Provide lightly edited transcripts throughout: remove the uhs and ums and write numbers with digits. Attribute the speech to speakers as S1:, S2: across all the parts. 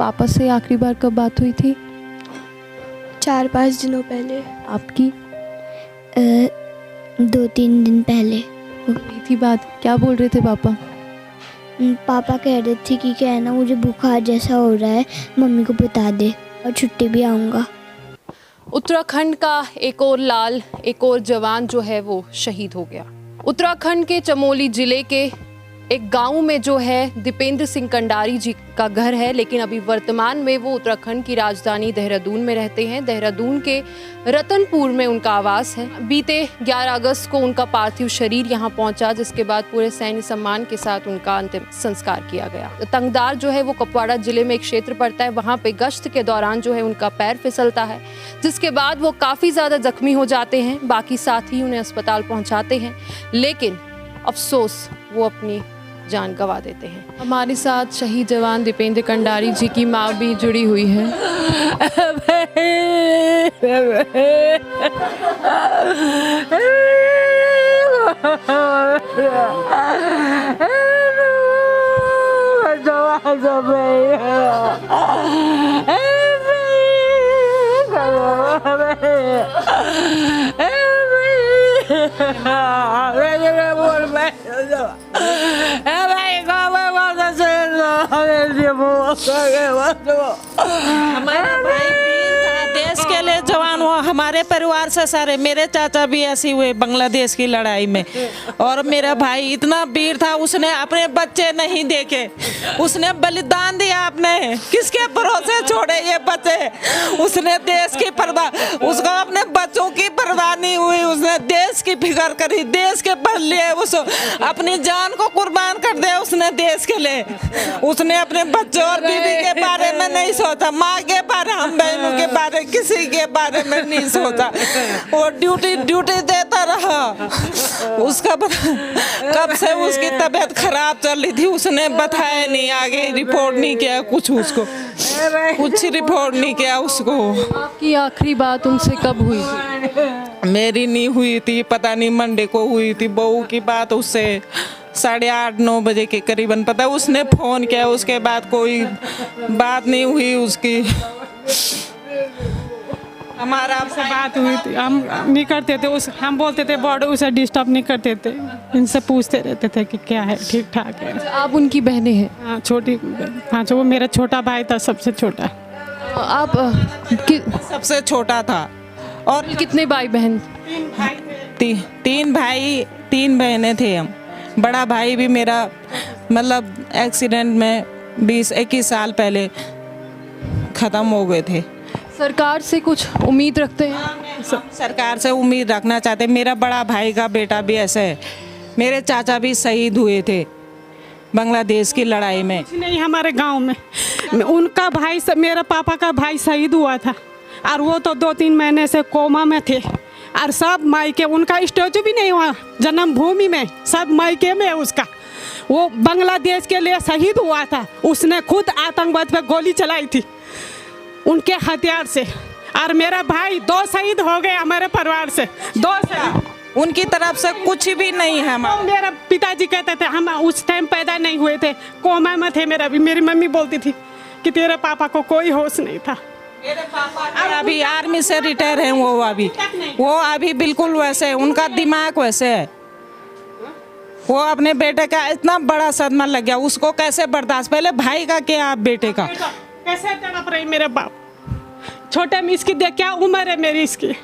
S1: पापा से आखिरी बार कब बात हुई थी?
S2: 4-5 दिनों पहले।
S1: आपकी?
S3: 2-3 दिन पहले
S1: हुई थी बात। क्या बोल रहे थे पापा?
S3: पापा कह रहे थे कि क्या है ना, मुझे बुखार जैसा हो रहा है, मम्मी को बता दे और छुट्टी भी आऊँगा।
S4: उत्तराखंड का एक और लाल, एक और जवान जो है वो शहीद हो गया। उत्तराखंड के चमोली जिले के एक गांव में जो है दीपेंद्र सिंह कंडारी जी का घर है, लेकिन अभी वर्तमान में वो उत्तराखंड की राजधानी देहरादून में रहते हैं। देहरादून के रतनपुर में उनका आवास है। बीते 11 अगस्त को उनका पार्थिव शरीर यहां पहुंचा, जिसके बाद पूरे सैन्य सम्मान के साथ उनका अंतिम संस्कार किया गया। तंगदार जो है वो कुपवाड़ा जिले में एक क्षेत्र पड़ता है, वहाँ पे गश्त के दौरान जो है उनका पैर फिसलता है, जिसके बाद वो काफ़ी ज़्यादा जख्मी हो जाते हैं। बाकी साथी उन्हें अस्पताल पहुँचाते हैं, लेकिन अफसोस वो अपनी जान गंवा देते हैं। हमारे साथ शहीद जवान दीपेंद्र कंडारी जी की माँ भी जुड़ी हुई है।
S5: हमारा भाई वीर था, देश के लिए जवान हुआ। हमारे परिवार से सारे, मेरे चाचा भी ऐसे हुए बांग्लादेश की लड़ाई में, और मेरा भाई इतना वीर था, उसने अपने बच्चे नहीं देखे, उसने बलिदान दिया। आपने किसके भरोसे छोड़े ये बच्चे? उसने देश की परवाह, उसको अपने बच्चों की परवाह नहीं हुई, उसने देश की फिक्र करी, देश के बदले उस अपनी जान को कुर्बान कर दिया उसने देश के लिए। उसने अपने बच्चों और बीवी के बारे में नहीं सोचा, माँ के बारे, हम बहनों के बारे, किसी के बारे में नहीं सोचा। वो ड्यूटी देता रहा। उसका कब से उसकी तबीयत खराब चल रही थी, उसने बताया नहीं, आगे रिपोर्ट नहीं किया कुछ, उसको कुछ रिपोर्ट नहीं किया उसको।
S4: आपकी आखिरी बात उनसे कब हुई थी?
S5: मेरी नहीं हुई थी, पता नहीं मंडे को हुई थी। बहू की बात उससे 8:30-9 बजे के करीबन पता, उसने फ़ोन किया, उसके बाद कोई बात नहीं हुई उसकी।
S6: हमारा आपसे बात हुई थी, हम नहीं करते थे, हम बोलते थे बॉर्डर, उसे डिस्टर्ब नहीं करते थे, इनसे पूछते रहते थे कि क्या है, ठीक ठाक है।
S4: आप उनकी बहनें हैं?
S6: हाँ, छोटी। हाँ, जो वो मेरा छोटा भाई था, सबसे छोटा।
S4: आप
S5: सबसे छोटा था। और
S4: कितने भाई बहन?
S5: 3 भाई 3 बहनें थे हम। बड़ा भाई भी मेरा मतलब एक्सीडेंट में 20-21 साल पहले ख़त्म हो गए थे।
S4: सरकार से कुछ उम्मीद रखते हैं?
S5: सरकार से उम्मीद रखना चाहते। मेरा बड़ा भाई का बेटा भी ऐसे है, मेरे चाचा भी शहीद हुए थे बांग्लादेश की लड़ाई में।
S6: नहीं, हमारे गांव में उनका भाई, मेरा पापा का भाई शहीद हुआ था, और वो तो 2-3 महीने से कोमा में थे, और सब मायके, उनका स्टैचू भी नहीं हुआ जन्मभूमि में, सब मायके में है उसका। वो बांग्लादेश के लिए शहीद हुआ था, उसने खुद आतंकवाद पे गोली चलाई थी उनके हथियार से, और मेरा भाई 2 शहीद हो गए हमारे परिवार से, 2 शहीद।
S5: उनकी तरफ से कुछ भी नहीं है।
S6: मेरा पिताजी कहते थे, हम उस टाइम पैदा नहीं हुए थे, कोमा में थे। मेरी मम्मी बोलती थी कि तेरे पापा को कोई होश नहीं था।
S5: मेरे पापा अभी आर्मी से रिटायर हैं, वो अभी बिल्कुल वैसे, उनका दिमाग वैसे है। वो अपने बेटे का इतना बड़ा सदमा लग गया, उसको कैसे बर्दाश्त, पहले भाई का क्या, आप बेटे का
S6: कैसे तड़प रही मेरे बाप। छोटे में इसकी देख, क्या उम्र है मेरी, इसकी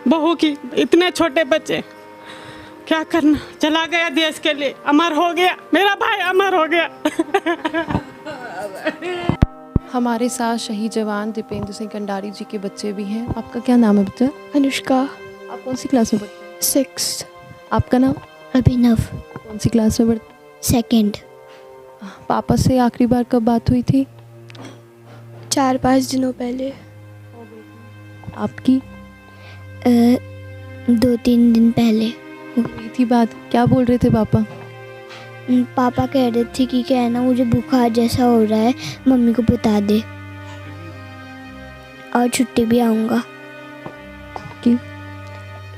S6: बहू की, इतने छोटे बच्चे, क्या करना। चला गया देश के लिए, अमर हो गया मेरा भाई, अमर हो गया।
S4: हमारे साथ शहीद जवान दीपेंद्र सिंह कंडारी जी के बच्चे भी हैं। आपका क्या नाम है बच्चा?
S2: अनुष्का।
S4: आप कौन सी क्लास में पढ़ते हैं?
S2: 6th।
S4: आपका नाम?
S3: अभिनव।
S4: कौन सी क्लास में पढ़ते?
S3: 2nd।
S4: पापा से आखिरी बार कब बात हुई थी?
S2: 4-5 दिनों पहले।
S4: आपकी?
S3: 2-3 दिन पहले
S4: हुई थी बात। क्या बोल रहे थे पापा?
S3: पापा कह रहे थे कि क्या है ना, मुझे बुखार जैसा हो रहा है, मम्मी को बता दे और छुट्टी भी आऊँगा।
S4: कि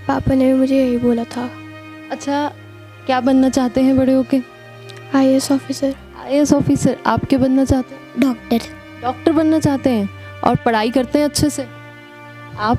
S2: पापा ने भी मुझे यही बोला था।
S4: अच्छा, क्या बनना चाहते हैं बड़े होके?
S2: IAS officer.
S4: IAS officer. आप क्या बनना चाहते हैं?
S3: डॉक्टर।
S1: डॉक्टर बनना चाहते हैं और पढ़ाई करते हैं अच्छे से। आप